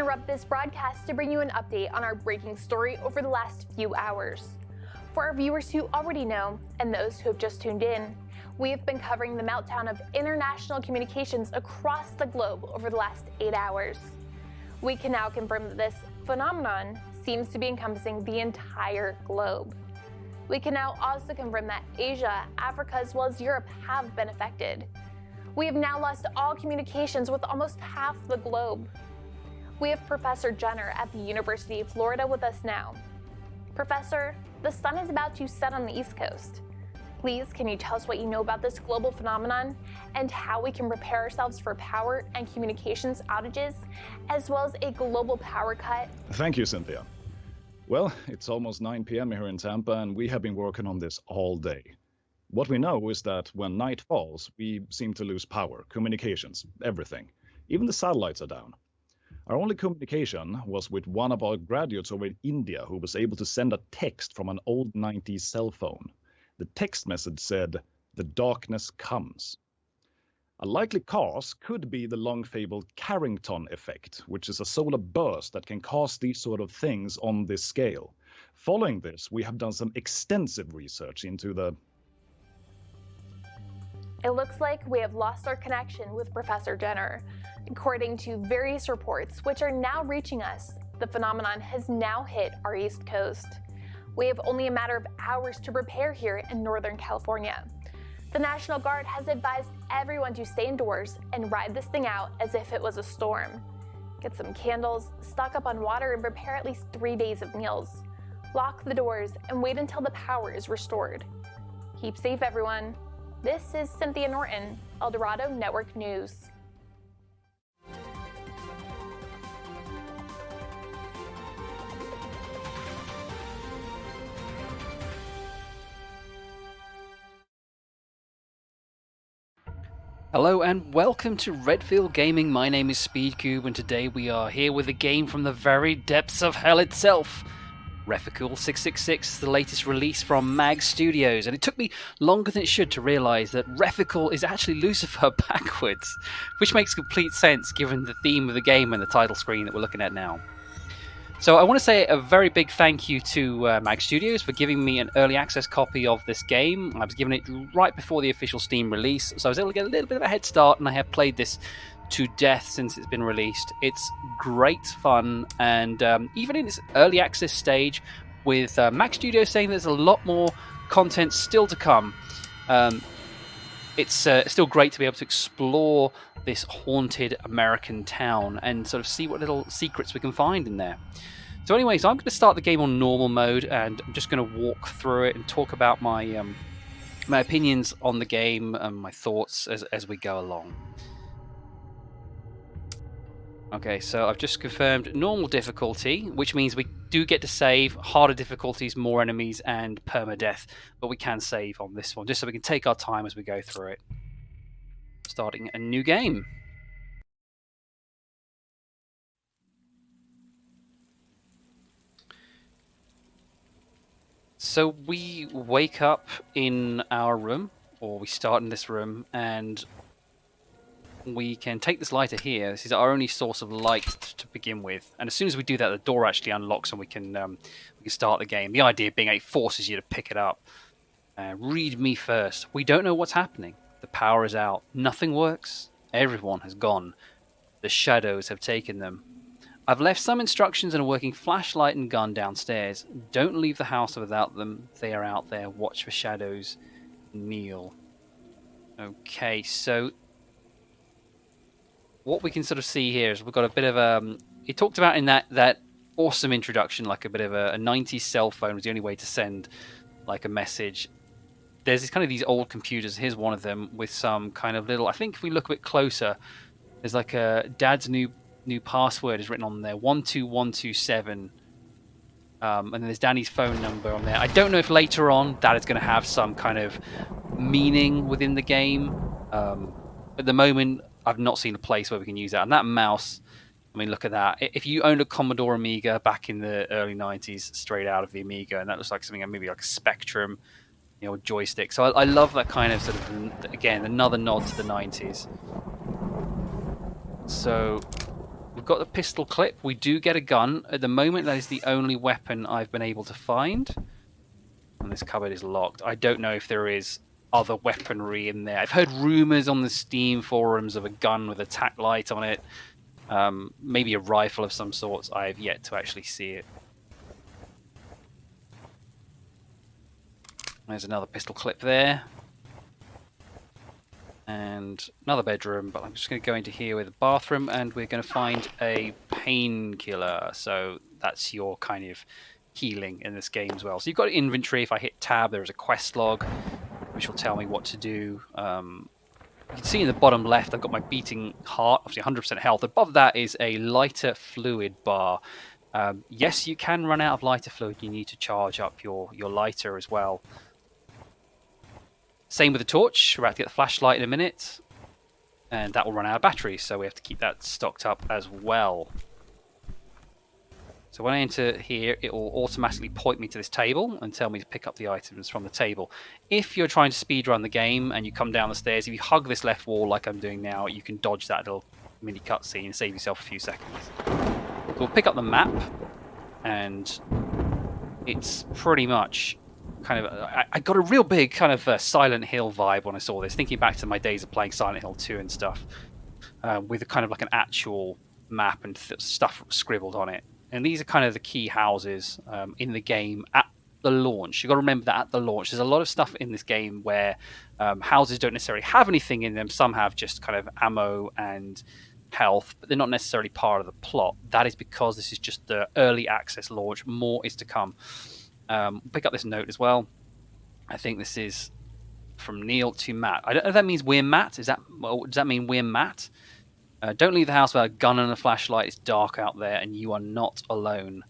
interrupt this broadcast to bring you an update on our breaking story over the last few hours. For our viewers who already know, and those who have just tuned in, we have been covering the meltdown of international communications across the globe over the last 8 hours. We can now confirm that this phenomenon seems to be encompassing the entire globe. We can now also confirm that Asia, Africa, as well as Europe have been affected. We have now lost all communications with almost half the globe. We have Professor Jenner at the University of Florida with us now. Professor, the sun is about to set on the East Coast. Please, can you tell us what you know about this global phenomenon and how we can prepare ourselves for power and communications outages, as well as a global power cut? Thank you, Cynthia. Well, it's almost 9 p.m. here in Tampa, and we have been working on this all day. What we know is that when night falls, we seem to lose power, communications, everything. Even the satellites are down. Our only communication was with one of our graduates over in India who was able to send a text from an old 90s cell phone. The text message said, "The darkness comes." A likely cause could be the long-fabled Carrington effect, which is a solar burst that can cause these sort of things on this scale. Following this, we have done some extensive research into the... It looks like we have lost our connection with Professor Jenner. According to various reports, which are now reaching us, the phenomenon has now hit our East Coast. We have only a matter of hours to prepare here in Northern California. The National Guard has advised everyone to stay indoors and ride this thing out as if it was a storm. Get some candles, stock up on water, and prepare at least 3 days of meals. Lock the doors and wait until the power is restored. Keep safe, everyone. This is Cynthia Norton, El Dorado Network News. Hello and welcome to REFICUL Gaming. My name is Speedcube, and today we are here with a game from the very depths of hell itself. REFICUL 666, the latest release from MAG Studios, and it took me longer than it should to realise that REFICUL is actually Lucifer backwards, which makes complete sense given the theme of the game and the title screen that we're looking at now. So I want to say a very big thank you to MAG Studios for giving me an early access copy of this game. I was given it right before the official Steam release, so I was able to get a little bit of a head start, and I have played this to death since it's been released. It's great fun, and even in its early access stage, with MAG Studios saying there's a lot more content still to come, it's still great to be able to explore this haunted American town and sort of see what little secrets we can find in there. So anyways, I'm going to start the game on normal mode, and I'm just going to walk through it and talk about my my opinions on the game and my thoughts as we go along. Okay, so I've just confirmed normal difficulty, which means we do get to save. Harder difficulties, more enemies, and permadeath, but we can save on this one, just so we can take our time as we go through it. Starting a new game. So we wake up in our room, or we start in this room, and we can take this lighter here. This is our only source of light to begin with, and as soon as we do that, the door actually unlocks and we can start the game. The idea being it forces you to pick it up. Read me first. We don't know what's happening. The power is out. Nothing works. Everyone has gone. The shadows have taken them. I've left some instructions and a working flashlight and gun downstairs. Don't leave the house without them. They are out there. Watch for shadows. Kneel. Okay, so what we can sort of see here is we've got a bit of a... It talked about in that awesome introduction, like a bit of a 90s cell phone was the only way to send like a message. There's kind of these old computers. Here's one of them with some kind of little... I think if we look a bit closer, there's like a dad's new password is written on there, 12127. And then there's Danny's phone number on there. I don't know if later on that is going to have some kind of meaning within the game. At the moment, I've not seen a place where we can use that. And that mouse, I mean, look at that. If you owned a Commodore Amiga back in the early 90s, straight out of the Amiga, and that looks like something maybe like a Spectrum, you know, joystick. So I love that kind of sort of, again, another nod to the 90s. So we've got the pistol clip. We do get a gun. At the moment, that is the only weapon I've been able to find. And this cupboard is locked. I don't know if there is other weaponry in there. I've heard rumors on the Steam forums of a gun with a tack light on it. Maybe a rifle of some sorts. I have yet to actually see it. There's another pistol clip there. And another bedroom, but I'm just going to go into here with a bathroom, and we're going to find a painkiller. So that's your kind of healing in this game as well. So you've got inventory. If I hit tab, there is a quest log, which will tell me what to do. You can see in the bottom left, I've got my beating heart, obviously 100% health. Above that is a lighter fluid bar. Yes, you can run out of lighter fluid. You need to charge up your lighter as well. Same with the torch. We're about to get the flashlight in a minute, and that will run out of batteries, so we have to keep that stocked up as well. So when I enter here, it will automatically point me to this table and tell me to pick up the items from the table. If you're trying to speedrun the game and you come down the stairs, if you hug this left wall like I'm doing now, you can dodge that little mini cutscene and save yourself a few seconds. So we'll pick up the map, and it's pretty much kind of... I got a real big kind of Silent Hill vibe when I saw this, thinking back to my days of playing Silent Hill 2 and stuff, with a kind of like an actual map and stuff scribbled on it. And these are kind of the key houses in the game at the launch. You've got to remember that at the launch, there's a lot of stuff in this game where houses don't necessarily have anything in them. Some have just kind of ammo and health, but they're not necessarily part of the plot. That is because this is just the early access launch. More is to come. Pick up this note as well. I think this is from Neil to Matt. I don't know if that means we're Matt. Does that mean we're Matt? Don't leave the house without a gun and a flashlight. It's dark out there, and you are not alone.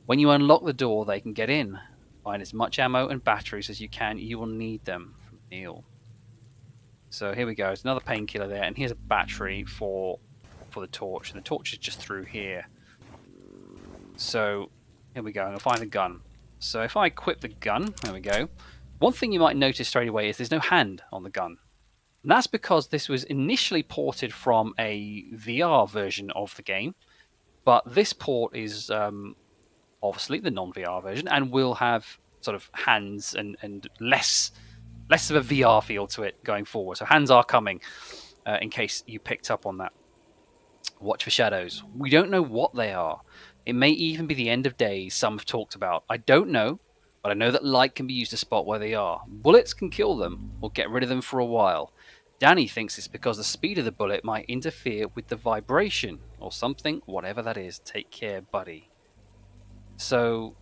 When you unlock the door, they can get in. Find as much ammo and batteries as you can. You will need them. From Neil. So here we go. There's another painkiller there, and here's a battery for the torch. And the torch is just through here. So here we go. And I'll find the gun. So if I equip the gun, there we go. One thing you might notice straight away is there's no hand on the gun. And that's because this was initially ported from a VR version of the game, but this port is obviously the non-VR version and will have sort of hands and less of a VR feel to it going forward. So hands are coming, in case you picked up on that. Watch for shadows. We don't know what they are. It may even be the end of days some have talked about. I don't know, but I know that light can be used to spot where they are. Bullets can kill them or get rid of them for a while. Danny thinks it's because the speed of the bullet might interfere with the vibration or something, whatever that is. Take care, buddy. So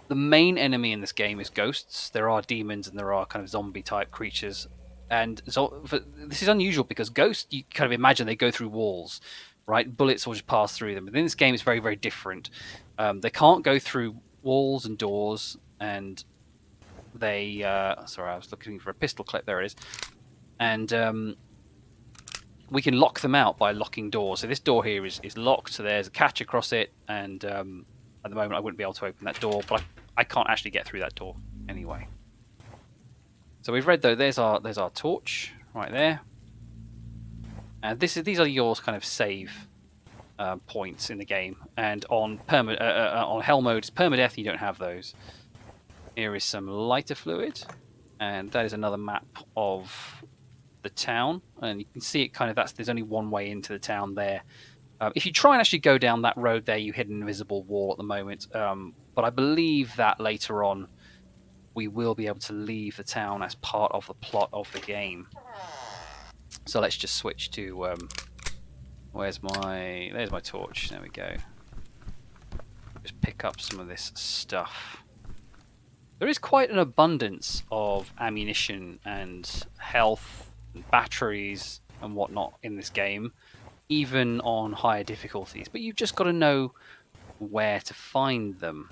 the main enemy in this game is ghosts. There are demons and there are kind of zombie type creatures. And so this is unusual because ghosts, you kind of imagine they go through walls, right? Bullets will just pass through them. But in this game, it's very, very different. They can't go through walls and doors, and they... sorry, I was looking for a pistol clip. There it is. And we can lock them out by locking doors. So this door here is locked, so there's a catch across it, and at the moment I wouldn't be able to open that door, but I can't actually get through that door anyway. So we've read though, there's our torch right there. And these are your kind of save points in the game. And on hell mode, it's permadeath, you don't have those. Here is some lighter fluid, and that is another map of the town. And you can see it kind of, there's only one way into the town there. If you try and actually go down that road there, you hit an invisible wall at the moment. But I believe that later on, we will be able to leave the town as part of the plot of the game. So let's just switch to there's my torch. There we go. Just pick up some of this stuff. There is quite an abundance of ammunition and health and batteries and whatnot in this game, even on higher difficulties. But you've just got to know where to find them.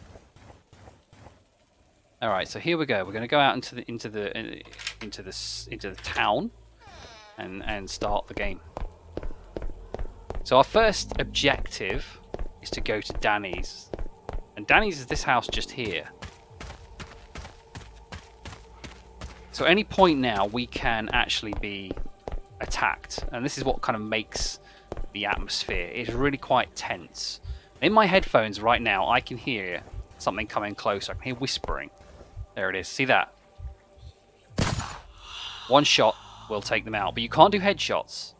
All right, so here we go. We're going to go out into the town and start the game. So our first objective is to go to Danny's, and Danny's is this house just here. So at any point now we can actually be attacked, and this is what kind of makes the atmosphere. It's really quite tense. In my headphones right now, I can hear something coming closer. I can hear whispering. There it is. See that? One shot will take them out, but you can't do headshots.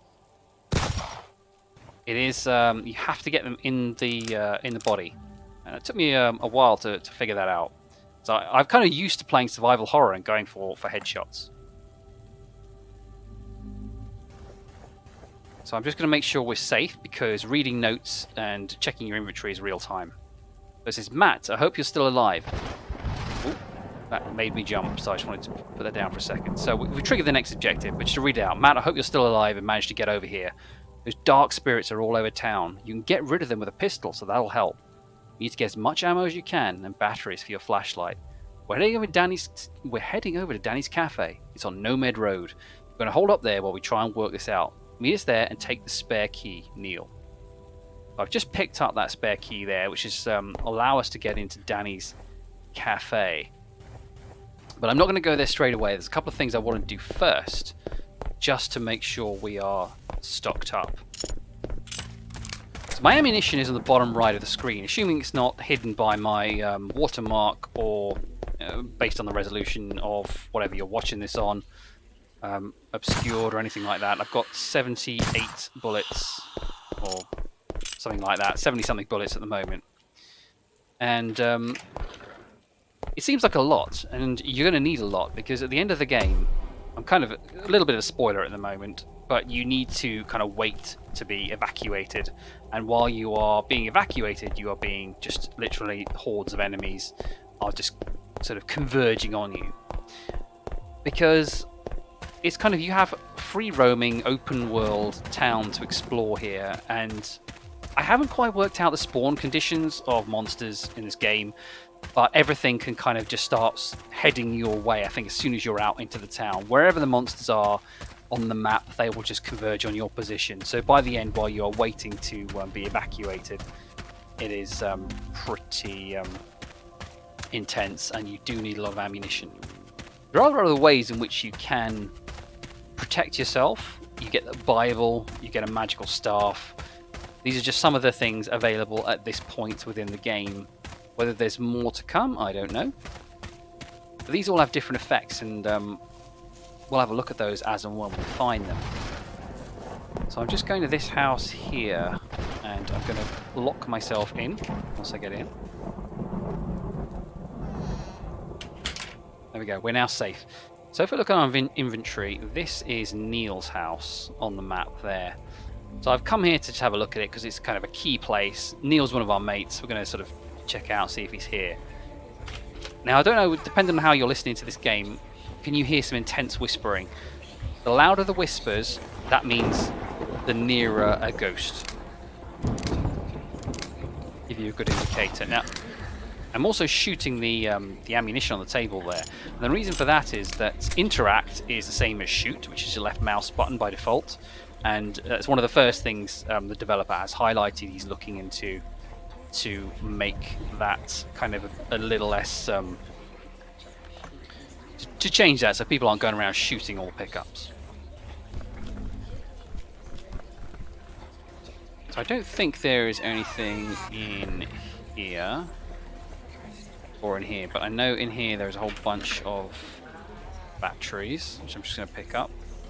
It is you have to get them in the body. And it took me a while to figure that out. So I'm kind of used to playing survival horror and going for headshots. So I'm just going to make sure we're safe, because reading notes and checking your inventory is real time. This is Matt. I hope you're still alive. Ooh, that made me jump, so I just wanted to put that down for a second. So we triggered the next objective, but just to read it out. Matt, I hope you're still alive and managed to get over here. Those dark spirits are all over town. You can get rid of them with a pistol, so that'll help. You need to get as much ammo as you can and batteries for your flashlight. We're heading over to Danny's Cafe. It's on Nomad Road. We're going to hold up there while we try and work this out. Meet us there and take the spare key, Neil. I've just picked up that spare key there, which is allow us to get into Danny's Cafe. But I'm not going to go there straight away. There's a couple of things I want to do first, just to make sure we are stocked up. So my ammunition is on the bottom right of the screen, assuming it's not hidden by my watermark or based on the resolution of whatever you're watching this on. Obscured or anything like that. I've got 78 bullets or something like that, 70 something bullets at the moment, and it seems like a lot, and you're going to need a lot, because at the end of the game, I'm kind of a little bit of a spoiler at the moment, but you need to kind of wait to be evacuated, and while you are being evacuated, you are being just literally hordes of enemies are just sort of converging on you, because it's kind of, you have free roaming, open world town to explore here, and I haven't quite worked out the spawn conditions of monsters in this game, but everything can kind of just start heading your way, I think, as soon as you're out into the town. Wherever the monsters are on the map, they will just converge on your position. So by the end, while you're waiting to be evacuated, it is pretty intense, and you do need a lot of ammunition. There are other ways in which you can protect yourself. You get the Bible, you get a magical staff. These are just some of the things available at this point within the game. Whether there's more to come, I don't know. But these all have different effects, and we'll have a look at those as and when we find them. So I'm just going to this house here, and I'm going to lock myself in once I get in. There we go, we're now safe. So if we look at our inventory, this is Neil's house on the map there. So I've come here to just have a look at it because it's kind of a key place. Neil's one of our mates. We're going to sort of check out, see if he's here. Now, I don't know, depending on how you're listening to this game, can you hear some intense whispering? The louder the whispers, that means the nearer a ghost. Give you a good indicator. Now, I'm also shooting the ammunition on the table there. And the reason for that is that interact is the same as shoot, which is your left mouse button by default. And it's one of the first things the developer has highlighted he's looking into to make that kind of a little less... to change that so people aren't going around shooting all pickups. So I don't think there is anything in here. Or in here, but I know in here there's a whole bunch of batteries, which I'm just going to pick up,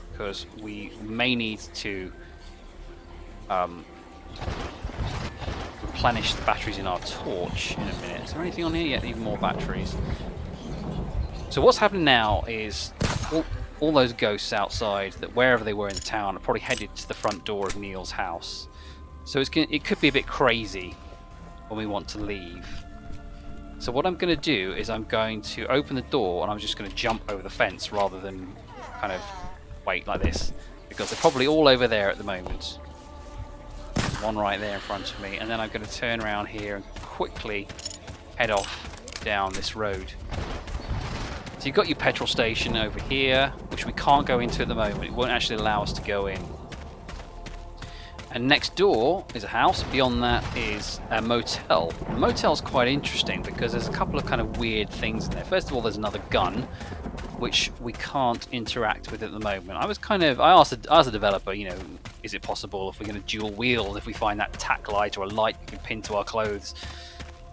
because we may need to replenish the batteries in our torch in a minute. Is there anything on here yet? Even more batteries. So what's happening now is all those ghosts outside, that wherever they were in the town, are probably headed to the front door of Neil's house. So it could be a bit crazy when we want to leave. So what I'm going to do is I'm going to open the door and I'm just going to jump over the fence rather than kind of wait like this, because they're probably all over there at the moment. One right there in front of me, and then I'm going to turn around here and quickly head off down this road. So you've got your petrol station over here, which we can't go into at the moment. It won't actually allow us to go in. And next door is a house. Beyond that is a motel. The motel's quite interesting because there's a couple of kind of weird things in there. First of all, there's another gun, which we can't interact with at the moment. I asked the developer, you know, is it possible if we're going to dual wield, if we find that tack light or a light we can pin to our clothes?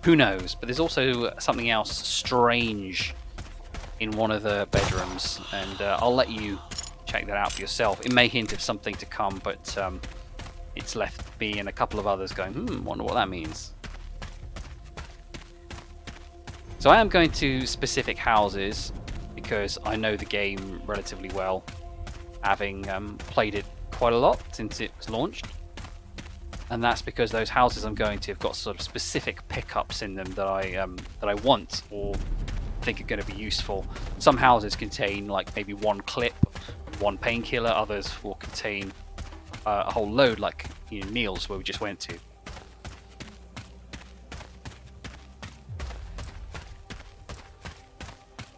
Who knows? But there's also something else strange in one of the bedrooms, and I'll let you check that out for yourself. It may hint at something to come, but it's left me and a couple of others going, wonder what that means. So I am going to specific houses because I know the game relatively well, having played it quite a lot since it was launched. And that's because those houses I'm going to have got sort of specific pickups in them that I want or think are going to be useful. Some houses contain like maybe one clip, one painkiller. Others will contain a whole load, like, you know, Neil's where we just went to.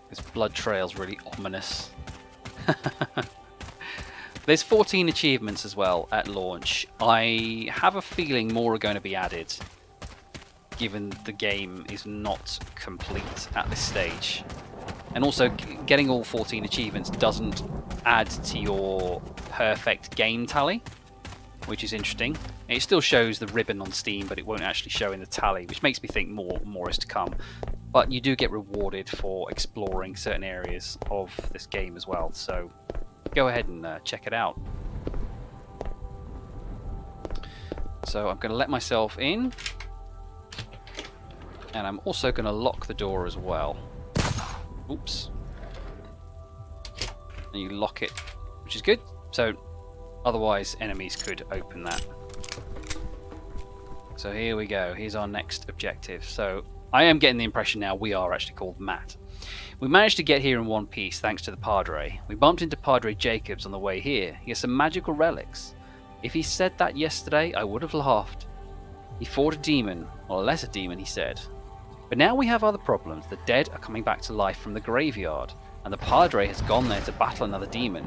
This blood trail's really ominous. There's 14 achievements as well at launch. I have a feeling more are going to be added, given the game is not complete at this stage. And also, getting all 14 achievements doesn't add to your perfect game tally, which is interesting. It still shows the ribbon on Steam, but it won't actually show in the tally, which makes me think more is to come. But you do get rewarded for exploring certain areas of this game as well, so go ahead and check it out. So I'm going to let myself in, and I'm also going to lock the door as well. Oops. And you lock it, which is good. So otherwise enemies could open that. So here we go. Here's our next objective. So I am getting the impression now we are actually called Matt. We managed to get here in one piece thanks to the Padre. We bumped into Padre Jacobs on the way here. He has some magical relics. If he said that yesterday, I would have laughed. He fought a demon, or a lesser demon, he said. But now we have other problems. The dead are coming back to life from the graveyard, and the Padre has gone there to battle another demon.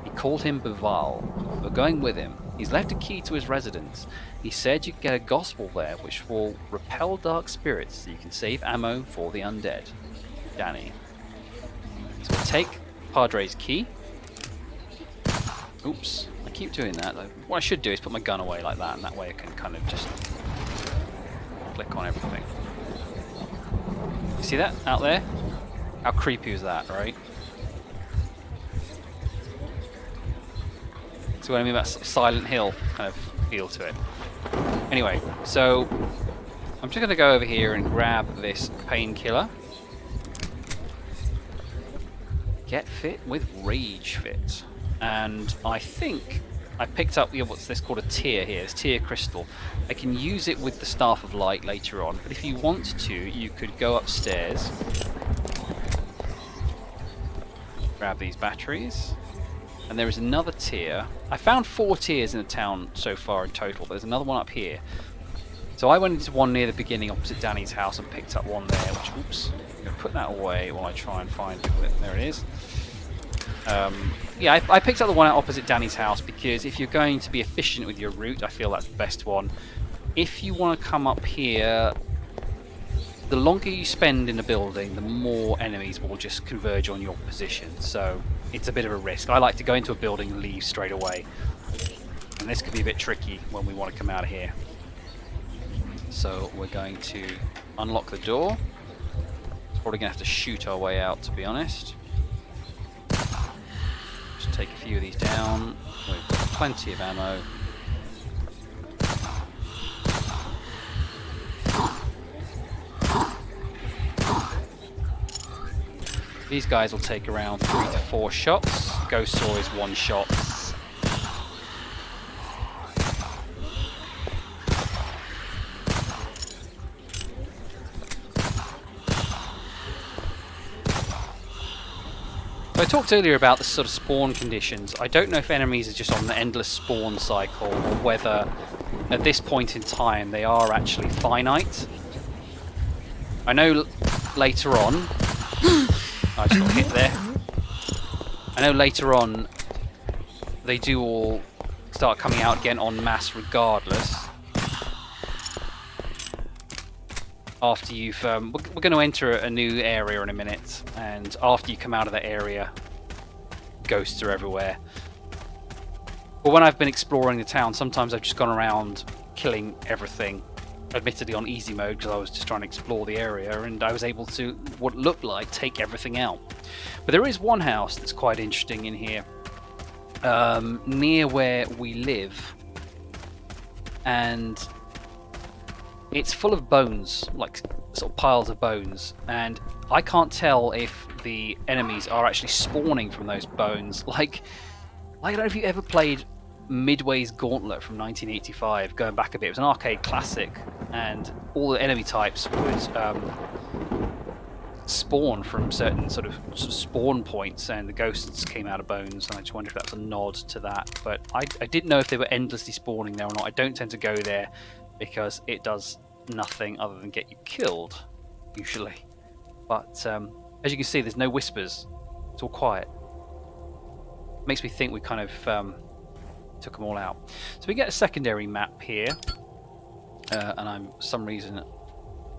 He called him Bival. We're going with him. He's left a key to his residence. He said you can get a gospel there which will repel dark spirits so you can save ammo for the undead. Danny. So we'll take Padre's key. Oops, I keep doing that. What I should do is put my gun away like that, and that way I can kind of just click on everything. You see that out there? How creepy is that, right? So what I mean about Silent Hill kind of feel to it. Anyway, so I'm just going to go over here and grab this painkiller. Get fit with Rage Fit. And I think I picked up what's this called a tear here. It's tear crystal. I can use it with the Staff of Light later on, but if you want to, you could go upstairs, grab these batteries, and there is another tier. I found 4 tiers in the town so far in total. There's another one up here. So I went into one near the beginning opposite Danny's house and picked up one there, which, oops, I'm going to put that away while I try and find it. There it is. Yeah, I picked up the one opposite Danny's house because if you're going to be efficient with your route, I feel that's the best one. If you want to come up here, the longer you spend in the building, the more enemies will just converge on your position. So it's a bit of a risk. I like to go into a building and leave straight away. And this could be a bit tricky when we want to come out of here. So we're going to unlock the door. Probably going to have to shoot our way out, to be honest. Just take a few of these down. We've got plenty of ammo. These guys will take around 3 to 4 shots. Ghost Saw is 1 shot. So I talked earlier about the sort of spawn conditions. I don't know if enemies are just on the endless spawn cycle or whether at this point in time they are actually finite. I know later on... I just got hit there. I know later on they do all start coming out again en masse regardless. after you've... we're going to enter a new area in a minute, and after you come out of that area, ghosts are everywhere. But when I've been exploring the town, sometimes I've just gone around killing everything, admittedly on easy mode because I was just trying to explore the area, and I was able to, what looked like, take everything out. But there is one house that's quite interesting in here, near where we live, and it's full of bones, like sort of piles of bones, and I can't tell if the enemies are actually spawning from those bones. Like I don't know if you ever played Midway's Gauntlet from 1985, going back a bit. It was an arcade classic, and all the enemy types would spawn from certain sort of spawn points, and the ghosts came out of bones, and I just wonder if that was a nod to that. But I didn't know if they were endlessly spawning there or not. I don't tend to go there because it does nothing other than get you killed, usually. But as you can see, there's no whispers. It's all quiet. Makes me think we kind of took them all out. So we get a secondary map here, and I'm for some reason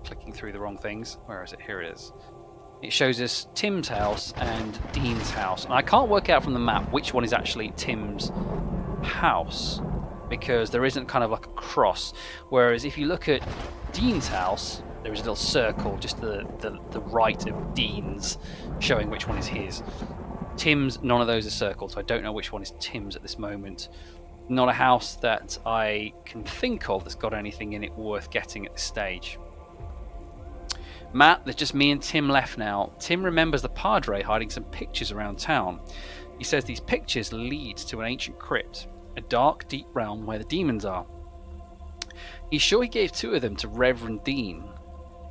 clicking through the wrong things. Where is it? Here it is. It shows us Tim's house and Dean's house, and I can't work out from the map which one is actually Tim's house, because there isn't kind of like a cross. Whereas if you look at Dean's house, there is a little circle just the right of Dean's, showing which one is his. Tim's, none of those are circled, so I don't know which one is Tim's at this moment. Not a house that I can think of that's got anything in it worth getting at this stage. Matt, there's just me and Tim left now. Tim remembers the Padre hiding some pictures around town. He says these pictures lead to an ancient crypt, a dark, deep realm where the demons are. He's sure he gave 2 of them to Reverend Dean.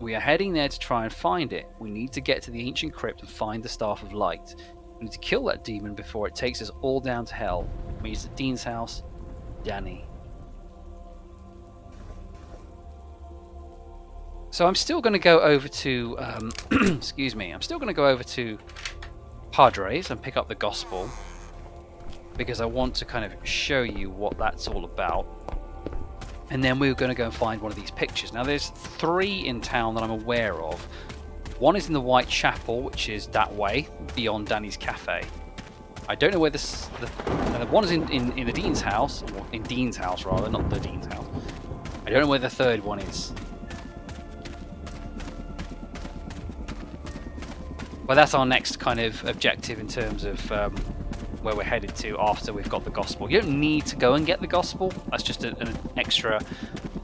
We are heading there to try and find it. We need to get to the ancient crypt and find the Staff of Light. We need to kill that demon before it takes us all down to hell. Meets at Dean's house, Danny. So I'm still going to go over to, excuse me, I'm still going to go over to Padres and pick up the Gospel, because I want to kind of show you what that's all about. And then we're going to go and find one of these pictures. Now there's 3 in town that I'm aware of. One is in the White Chapel, which is that way, beyond Danny's Cafe. I don't know where this... the one is in the Dean's house, or in Dean's house rather, not the Dean's house. I don't know where the 3rd one is. Well, that's our next kind of objective in terms of where we're headed to after we've got the Gospel. You don't need to go and get the Gospel. That's just an extra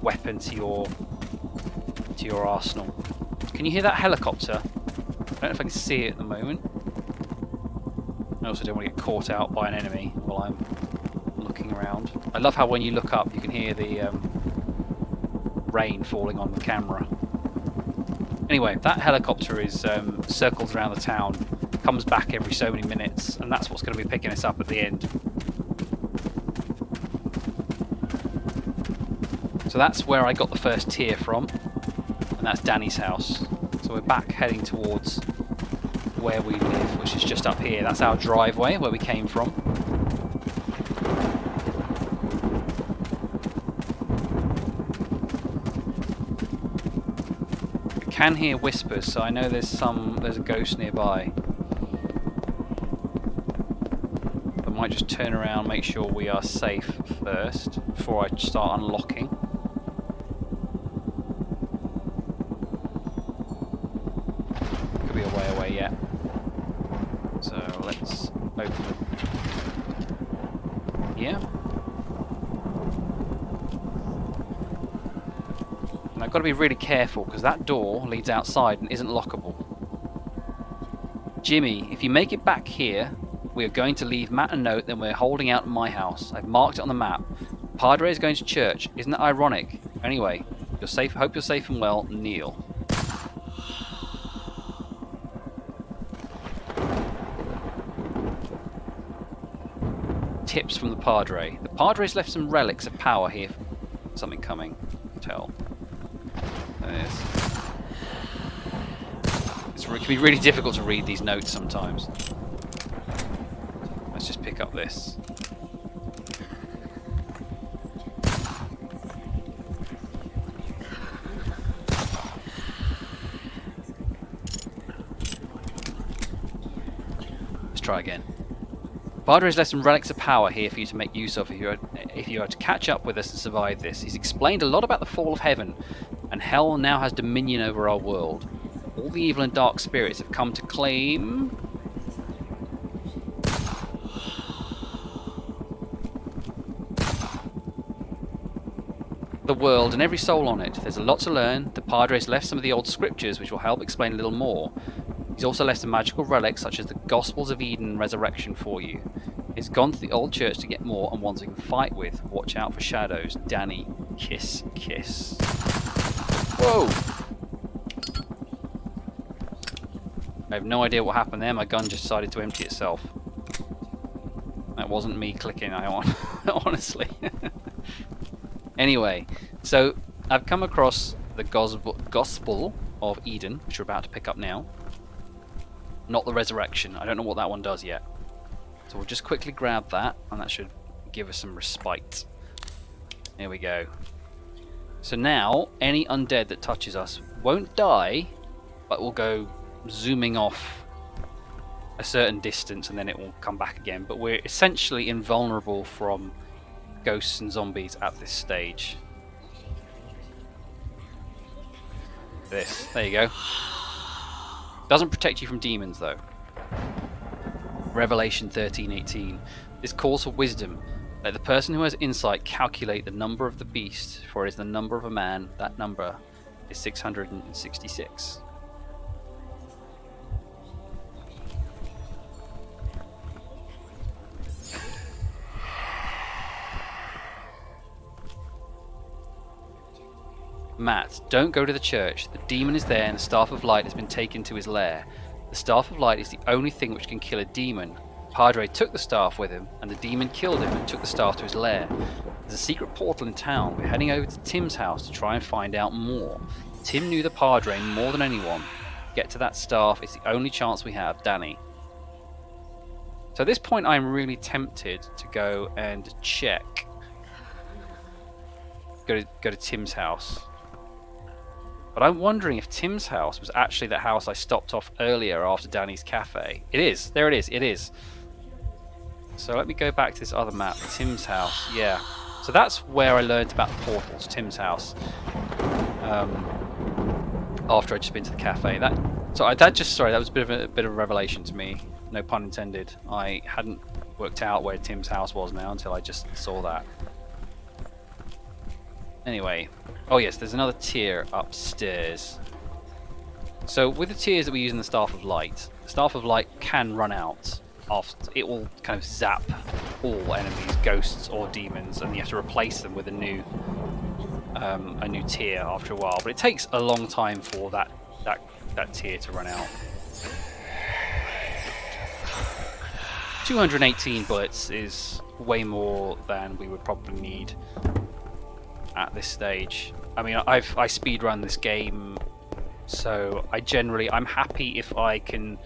weapon to your arsenal. Can you hear that helicopter? I don't know if I can see it at the moment. I also don't want to get caught out by an enemy while I'm looking around. I love how when you look up you can hear the rain falling on the camera. Anyway, that helicopter is circles around the town, comes back every so many minutes, and that's what's going to be picking us up at the end. So that's where I got the first tier from, and that's Danny's house. So we're back heading towards where we live, which is just up here. That's our driveway where we came from. I can hear whispers, so I know there's a ghost nearby. I might just turn around, make sure we are safe first before I start unlocking. Could be a way away yet. So let's open it here. And I've got to be really careful because that door leads outside and isn't lockable. Jimmy, if you make it back here, we are going to leave Matt a note that we're holding out at my house. I've marked it on the map. Padre is going to church. Isn't that ironic? Anyway, you're safe. Hope you're safe and well, Neil. Tips from the Padre. The Padre's left some relics of power here. Something coming. Tell. It can be really difficult to read these notes sometimes. Let's just pick up this. try again. Padre's left some relics of power here for you to make use of if you are to catch up with us and survive this. He's explained a lot about the fall of heaven, and hell now has dominion over our world. All the evil and dark spirits have come to claim the world and every soul on it. There's a lot to learn. The Padre's left some of the old scriptures which will help explain a little more. He's also left some magical relics such as the Gospels of Eden and Resurrection for you. He's gone to the old church to get more and ones he can fight with. Watch out for shadows. Danny. Kiss, kiss. Whoa! I have no idea what happened there. My gun just decided to empty itself. That wasn't me clicking, honestly. Anyway, so I've come across the Gospel of Eden, which we're about to pick up now. Not the Resurrection. I don't know what that one does yet. So we'll just quickly grab that, and that should give us some respite. Here we go. So now, any undead that touches us won't die, but will go zooming off a certain distance, and then it will come back again. But we're essentially invulnerable from ghosts and zombies at this stage. There you go. Doesn't protect you from demons though. Revelation 13:18. This calls for wisdom. Let the person who has insight calculate the number of the beast, for it is the number of a man. That number is 666. Matt, don't go to the church. The demon is there and the Staff of Light has been taken to his lair. The Staff of Light is the only thing which can kill a demon. Padre took the staff with him and the demon killed him and took the staff to his lair. There's a secret portal in town. We're heading over to Tim's house to try and find out more. Tim knew the Padre more than anyone. Get to that staff. It's the only chance we have. Danny. So at this point I'm really tempted to go and check. Go to Tim's house. But I'm wondering if Tim's house was actually the house I stopped off earlier after Danny's cafe. It is. There it is. It is. So let me go back to this other map. Tim's house. Yeah. So that's where I learned about the portals. Tim's house. After I'd just been to the cafe. That was a bit of a revelation to me. No pun intended. I hadn't worked out where Tim's house was now until I just saw that. Anyway. Oh yes, there's another tier upstairs. So with the tiers that we use in the Staff of Light, the Staff of Light can run out. It will kind of zap all enemies, ghosts or demons, and you have to replace them with a new tier after a while. But it takes a long time for that tier to run out. 218 bullets is way more than we would probably need at this stage. I mean, I speedrun this game, so I'm happy if I can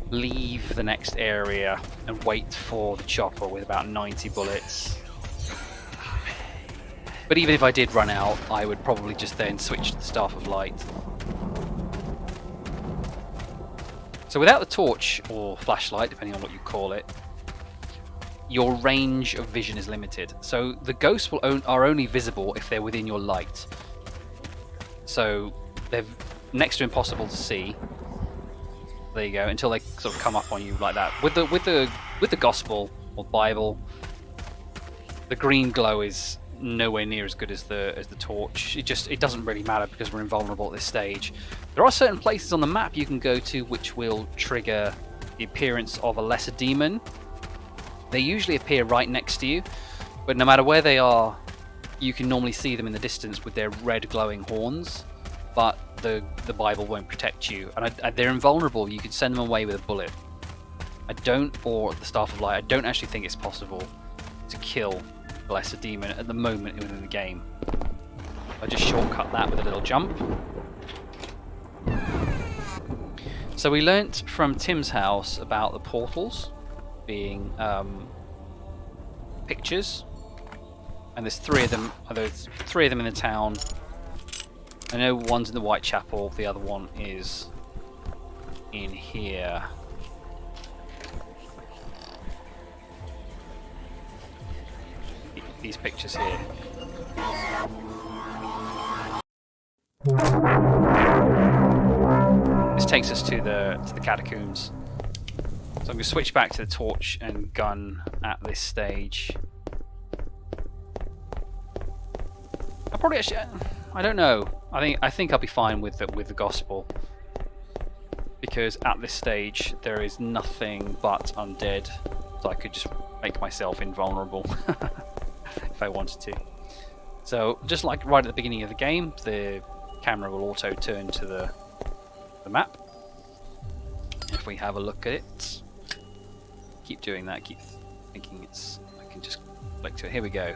leave the next area and wait for the chopper with about 90 bullets. But even if I did run out, I would probably just then switch to the Staff of Light. So without the torch, or flashlight, depending on what you call it, your range of vision is limited. So the ghosts are only visible if they're within your light. So they're next to impossible to see. There you go, until they sort of come up on you like that. With the Gospel or Bible, the green glow is nowhere near as good as the torch. It doesn't really matter because we're invulnerable at this stage. There are certain places on the map you can go to which will trigger the appearance of a lesser demon. They usually appear right next to you, but no matter where they are, you can normally see them in the distance with their red glowing horns, but the Bible won't protect you. And they're invulnerable. You can send them away with a bullet. Or the Staff of Light, I don't actually think it's possible to kill the lesser demon at the moment within the game. I just shortcut that with a little jump. So we learnt from Tim's house about the portals being pictures, and there's three of them. There's three of them in the town. I know one's in the Whitechapel, the other one is in here. these pictures here. This takes us to the catacombs. So I'm going to switch back to the torch and gun at this stage. I probably actually, I don't know. I think I'll be fine with the gospel, because at this stage there is nothing but undead, so I could just make myself invulnerable if I wanted to. So just like right at the beginning of the game, the camera will auto turn to the map. If we have a look at it, keep doing that, keep thinking I can just click to it. Here we go.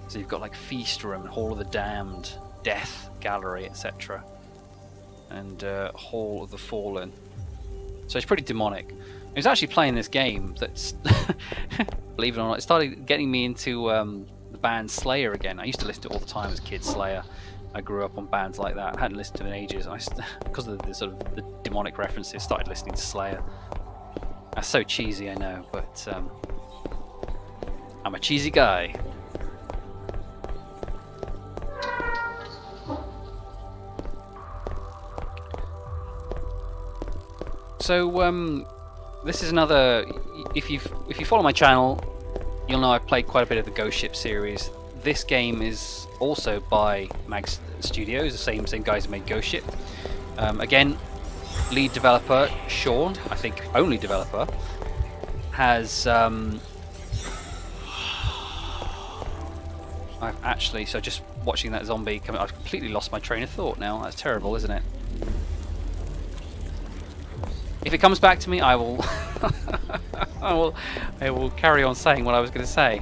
So you've got like Feast Room, Hall of the Damned, Death Gallery, etc. And Hall of the Fallen. So it's pretty demonic. I was actually playing this game that's, believe it or not, it started getting me into the band Slayer again. I used to listen to it all the time as a kid, Slayer. I grew up on bands like that. I hadn't listened to them in ages. Because of the sort of the demonic references, started listening to Slayer. That's so cheesy, I know, but I'm a cheesy guy. So this is another. If you follow my channel, you'll know I've played quite a bit of the Ghost Ship series. This game is also by Mag Studios, the same guys who made Ghost Ship. Again, lead developer Sean, I think only developer, has I've actually, so just watching that zombie come, I've completely lost my train of thought now. That's terrible, isn't it? If it comes back to me, I will I will carry on saying what I was going to say.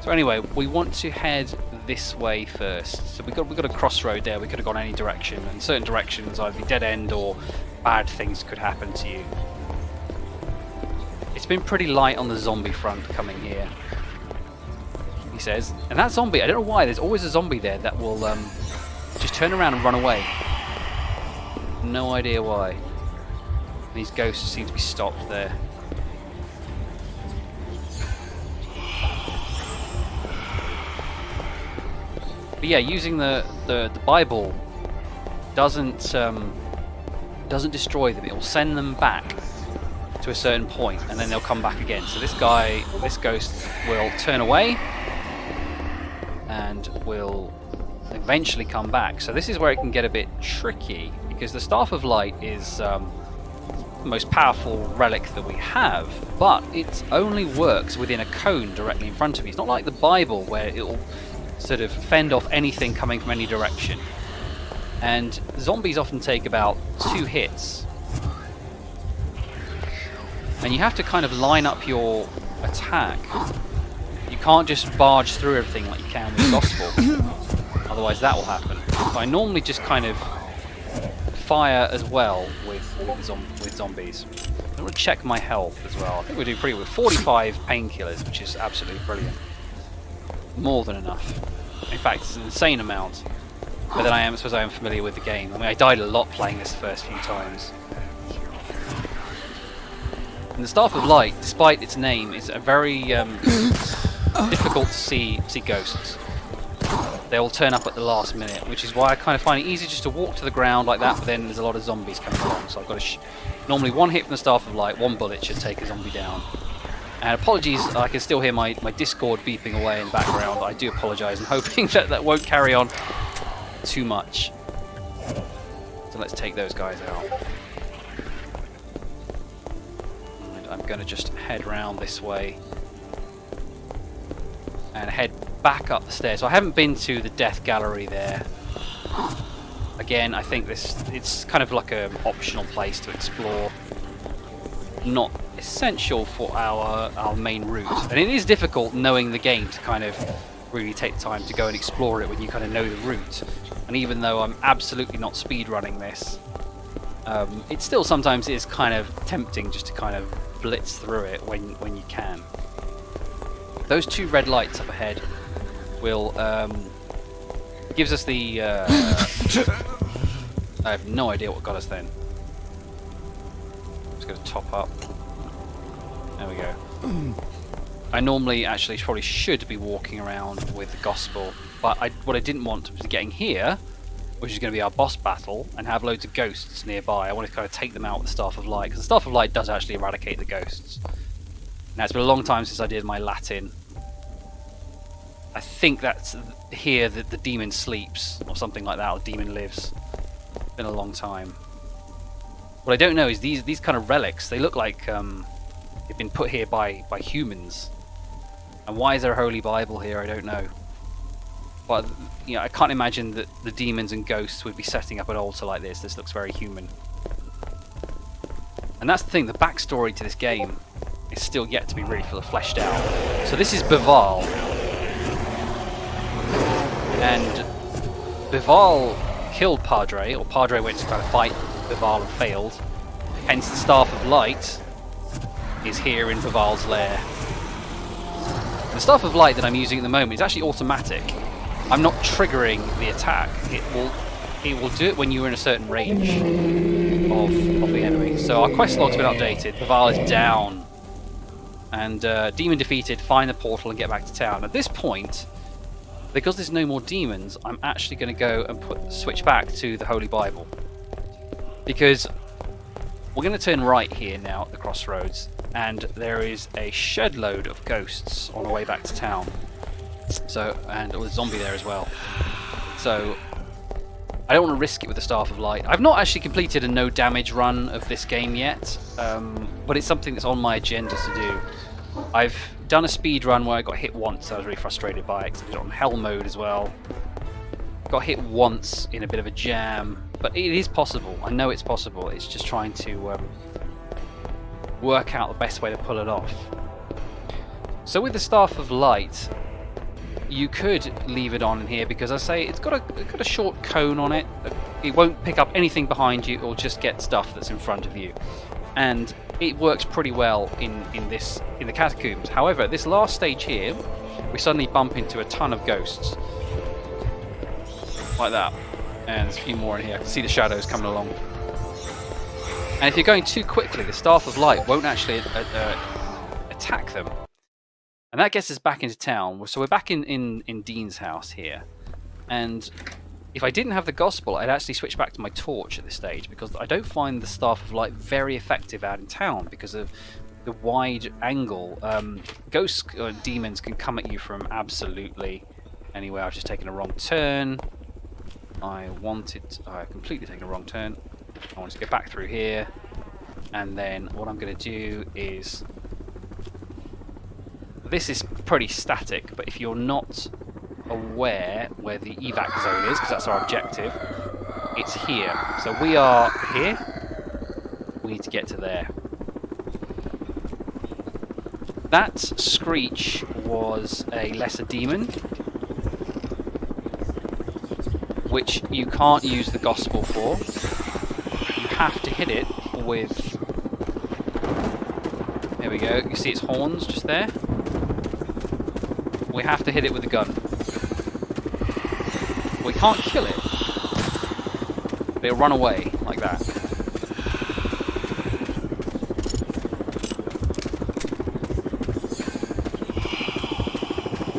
So anyway, we want to head this way first. So we got a crossroad there. We could have gone any direction, and certain directions either dead end or bad things could happen to you. It's been pretty light on the zombie front coming here, he says. And that zombie, I don't know why, there's always a zombie there that will just turn around and run away. No idea why. These ghosts seem to be stopped there. But yeah, using the Bible doesn't destroy them. It will send them back to a certain point, and then they'll come back again. So this ghost will turn away and will eventually come back. So this is where it can get a bit tricky, because the Staff of Light is the most powerful relic that we have, but it only works within a cone directly in front of you. It's not like the Bible, where it'll sort of fend off anything coming from any direction. And zombies often take about 2 hits. And you have to kind of line up your attack. You can't just barge through everything like you can with the Gospel. Otherwise that will happen. So I normally just kind of fire as well with zombies. I'm going to check my health as well. I think we're doing pretty good. 45 painkillers, which is absolutely brilliant. More than enough. In fact, it's an insane amount. But then I suppose I am familiar with the game. I mean, I died a lot playing this the first few times. And the Staff of Light, despite its name, is a very difficult to see ghosts. They all turn up at the last minute, which is why I kind of find it easy just to walk to the ground like that, but then there's a lot of zombies coming along. So I've got to normally one hit from the Staff of Light, one bullet should take a zombie down. And apologies, I can still hear my Discord beeping away in the background. I do apologise. I'm hoping that won't carry on too much. So let's take those guys out. And I'm going to just head round this way and head back up the stairs. So I haven't been to the Death Gallery there. Again, I think it's kind of like an optional place to explore. Not essential for our main route. And it is difficult knowing the game to kind of really take the time to go and explore it when you kind of know the route. And even though I'm absolutely not speedrunning this, it still sometimes is kind of tempting just to kind of blitz through it when you can. Those 2 red lights up ahead will gives us the I have no idea what got us then. I'm just going to top up. There we go. I normally actually probably should be walking around with the gospel, but what I didn't want was getting here, which is going to be our boss battle, and have loads of ghosts nearby. I want to kind of take them out with the Staff of Light, because the Staff of Light does actually eradicate the ghosts. Now, it's been a long time since I did my Latin. I think that's here that the demon sleeps, or something like that, or the demon lives. It's been a long time. What I don't know is these kind of relics, they look like they've been put here by humans. And why is there a Holy Bible here, I don't know. But, you know, I can't imagine that the demons and ghosts would be setting up an altar like this. This looks very human. And that's the thing, the backstory to this game is still yet to be really fleshed out. So this is Bival. And Bival killed Padre, or Padre went to kind of fight Bival and failed. Hence the Staff of Light is here in Bival's lair. The Staff of Light that I'm using at the moment is actually automatic. I'm not triggering the attack. It will do it when you're in a certain range of the enemy. So our quest log's been updated. Bival is down. And demon defeated, find the portal and get back to town. At this point, because there's no more demons, I'm actually going to go and switch back to the Holy Bible. Because we're going to turn right here now at the crossroads, and there is a shed load of ghosts on the way back to town. So, and there's a zombie there as well. So, I don't want to risk it with the Staff of Light. I've not actually completed a no damage run of this game yet, but it's something that's on my agenda to do. I've done a speed run where I got hit once. I was really frustrated by it because I did it on hell mode as well. Got hit once in a bit of a jam, but it is possible. I know it's possible. It's just trying to work out the best way to pull it off. So with the Staff of Light, you could leave it on in here because I say it's got a short cone on it. It won't pick up anything behind you. It'll just get stuff that's in front of you, and it works pretty well in the catacombs. However, this last stage here, we suddenly bump into a ton of ghosts like that, and there's a few more in here. I can see the shadows coming along. And if you're going too quickly, the Staff of Light won't actually attack them. And that gets us back into town. So we're back in Dean's house here. And if I didn't have the Gospel, I'd actually switch back to my torch at this stage, because I don't find the Staff of Light very effective out in town because of the wide angle. Ghosts or demons can come at you from absolutely anywhere. I've just taken a wrong turn. I completely taken a wrong turn. I want to go back through here. And then what I'm going to do is... This is pretty static, but if you're not aware where the evac zone is, because that's our objective, it's here. So we are here. We need to get to there. That Screech was a lesser demon, which you can't use the Gospel for. You have to hit it with... There we go. You see its horns just there? We have to hit it with a gun. We can't kill it. But it'll run away like that.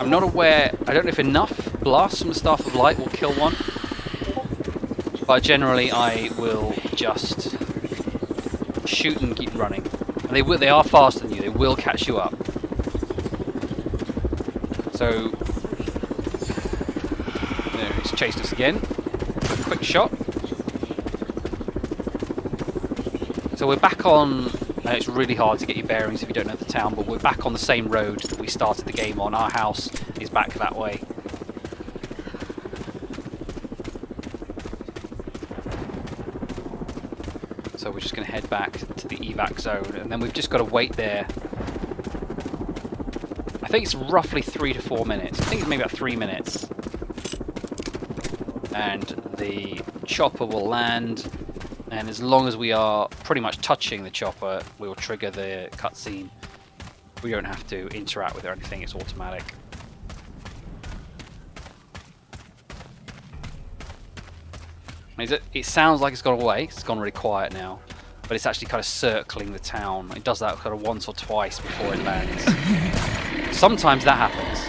I'm not aware... I don't know if enough blasts from the Staff of Light will kill one. But generally I will just shoot and keep running. And they are faster than you. They will catch you up. So, there, he's chased us again. Quick shot. So we're back on, and it's really hard to get your bearings if you don't know the town, but we're back on the same road that we started the game on. Our house is back that way. So we're just going to head back to the evac zone, and then we've just got to wait there. I think it's roughly 3 to 4 minutes. I think it's maybe about 3 minutes. And the chopper will land, and as long as we are pretty much touching the chopper, we will trigger the cutscene. We don't have to interact with it or anything, it's automatic. It sounds like it's gone away, it's gone really quiet now. but it's actually kind of circling the town. It does that kind of once or twice before it lands. Sometimes that happens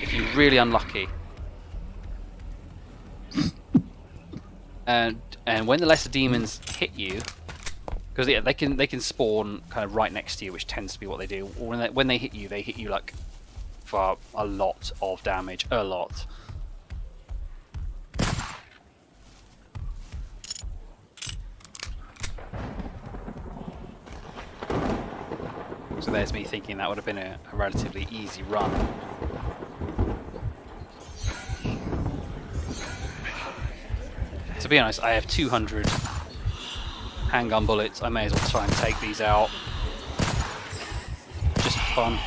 if you're really unlucky. And when the lesser demons hit you, because yeah, they can spawn kind of right next to you, which tends to be what they do. Or when they hit you like for a lot of damage, a lot. So there's me thinking that would have been a relatively easy run. To be honest, I have 200 handgun bullets. I may as well try and take these out. Just for fun.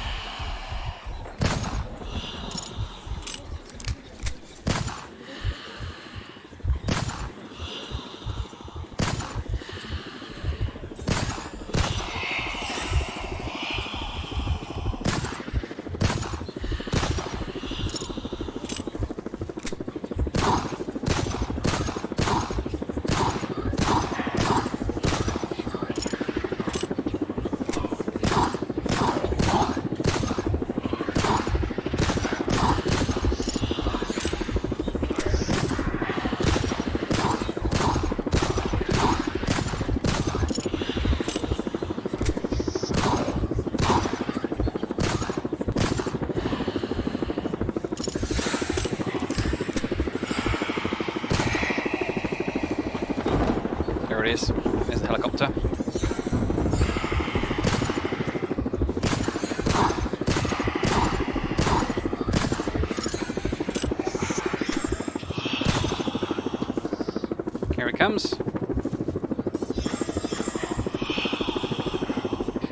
There it is. There's the helicopter. Here it comes.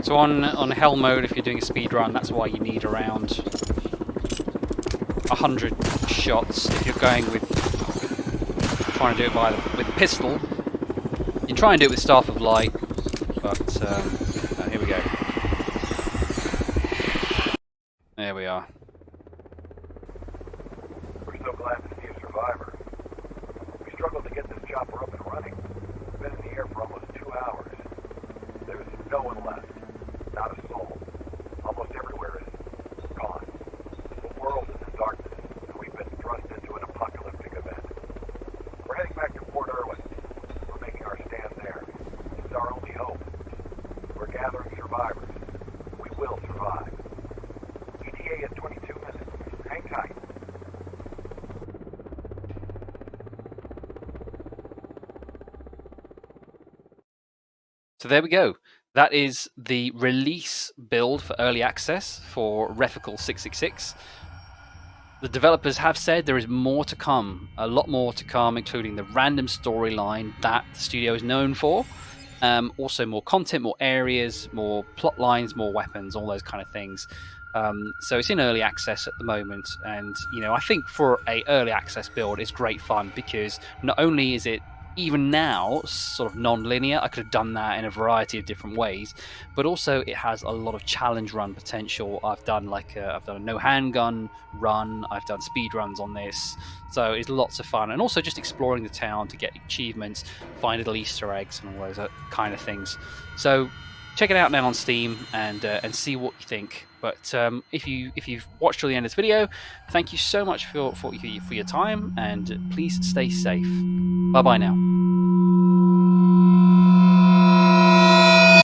So on hell mode, if you're doing a speed run, that's why you need around 100 shots. If you're going with trying to do it with a pistol, you can try and do it with Staff of Light, but here we go. There we are. We're so glad to see a survivor. We struggled to get this chopper up and running. It's been in the air for almost 2 hours. There's no one left. Not a soul. Almost everywhere is gone. The world is in darkness, and we've been thrust into an apocalyptic event. We're heading back to Port Irwin. We're making our stand there. It's our only hope. We're gathering survivors. We will survive. ETA in 22 minutes. Hang tight. So there we go. That is the release build for early access for REFICUL 666. The developers have said there is more to come, a lot more to come, including the random storyline that the studio is known for. Also more content, more areas, more plot lines, more weapons, all those kind of things. So it's in early access at the moment, and you know, I think for a early access build it's great fun because not only is it even now sort of non-linear, I could have done that in a variety of different ways, but also it has a lot of challenge run potential. I've done I've done a no handgun run, I've done speed runs on this, so it's lots of fun, and also just exploring the town to get achievements, find little Easter eggs and all those kind of things. So check it out now on Steam and see what you think. But if you've watched till the end of this video, thank you so much for your time, and please stay safe. Bye bye now.